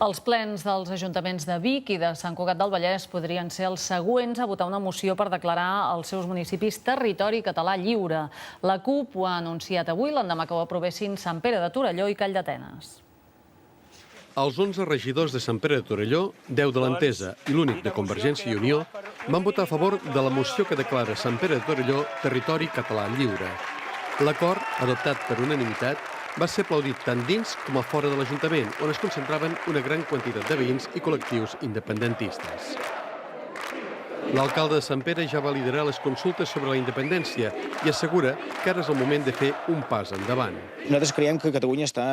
Els plens dels ajuntaments de Vic i de Sant Cugat del Vallès podrien ser els següents a votar una moció per declarar els seus municipis territori català lliure. La CUP ho ha anunciat avui, l'endemà que ho aprovessin Sant Pere de Torelló i Calldetenes. Els 11 regidors de Sant Pere de Torelló, 10 de l'Entesa i l'únic de Convergència i Unió van votar a favor de la moció que declara Sant Pere de Torelló territori català lliure. L'acord, adoptat per unanimitat, va ser aplaudit tant dins com a fora de l'Ajuntament, on es concentraven una gran quantitat de veïns i col·lectius independentistes. L'alcalde de Sant Pere ja va liderar les consultes sobre la independència i assegura que ara és el moment de fer un pas endavant. Nosaltres creiem que Catalunya està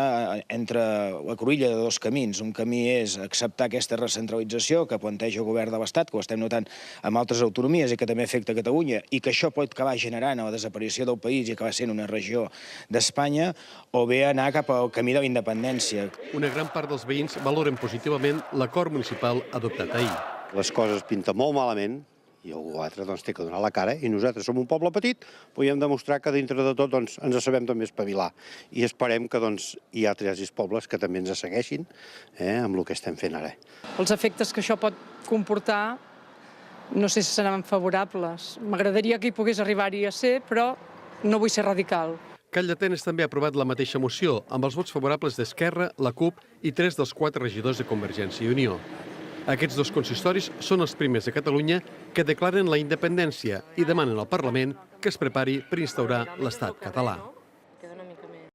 entre la cruïlla de dos camins. Un camí és acceptar aquesta recentralització que planteja el govern de l'Estat, que ho estem notant amb altres autonomies i que també afecta Catalunya, i que això pot acabar generant la desaparició del país i acabar sent una regió d'Espanya, o bé anar cap al camí de la independència. Una gran part dels veïns valoren positivament l'acord municipal adoptat ahir. Les coses pinten molt malament i algú altre té que donar la cara, i nosaltres som un poble petit, podem demostrar que dintre de tot ens sabem també espavilar, i esperem que hi ha altres pobles que també ens segueixin amb el que estem fent ara. Els efectes que això pot comportar no sé si seran favorables. M'agradaria que hi pogués arribar-hi a ser, però no vull ser radical. Calldetenes també ha aprovat la mateixa moció, amb els vots favorables d'Esquerra, la CUP i 3 dels 4 regidors de Convergència i Unió. Aquests dos consistoris són els primers de Catalunya que declaren la independència i demanen al Parlament que es prepari per instaurar l'Estat català.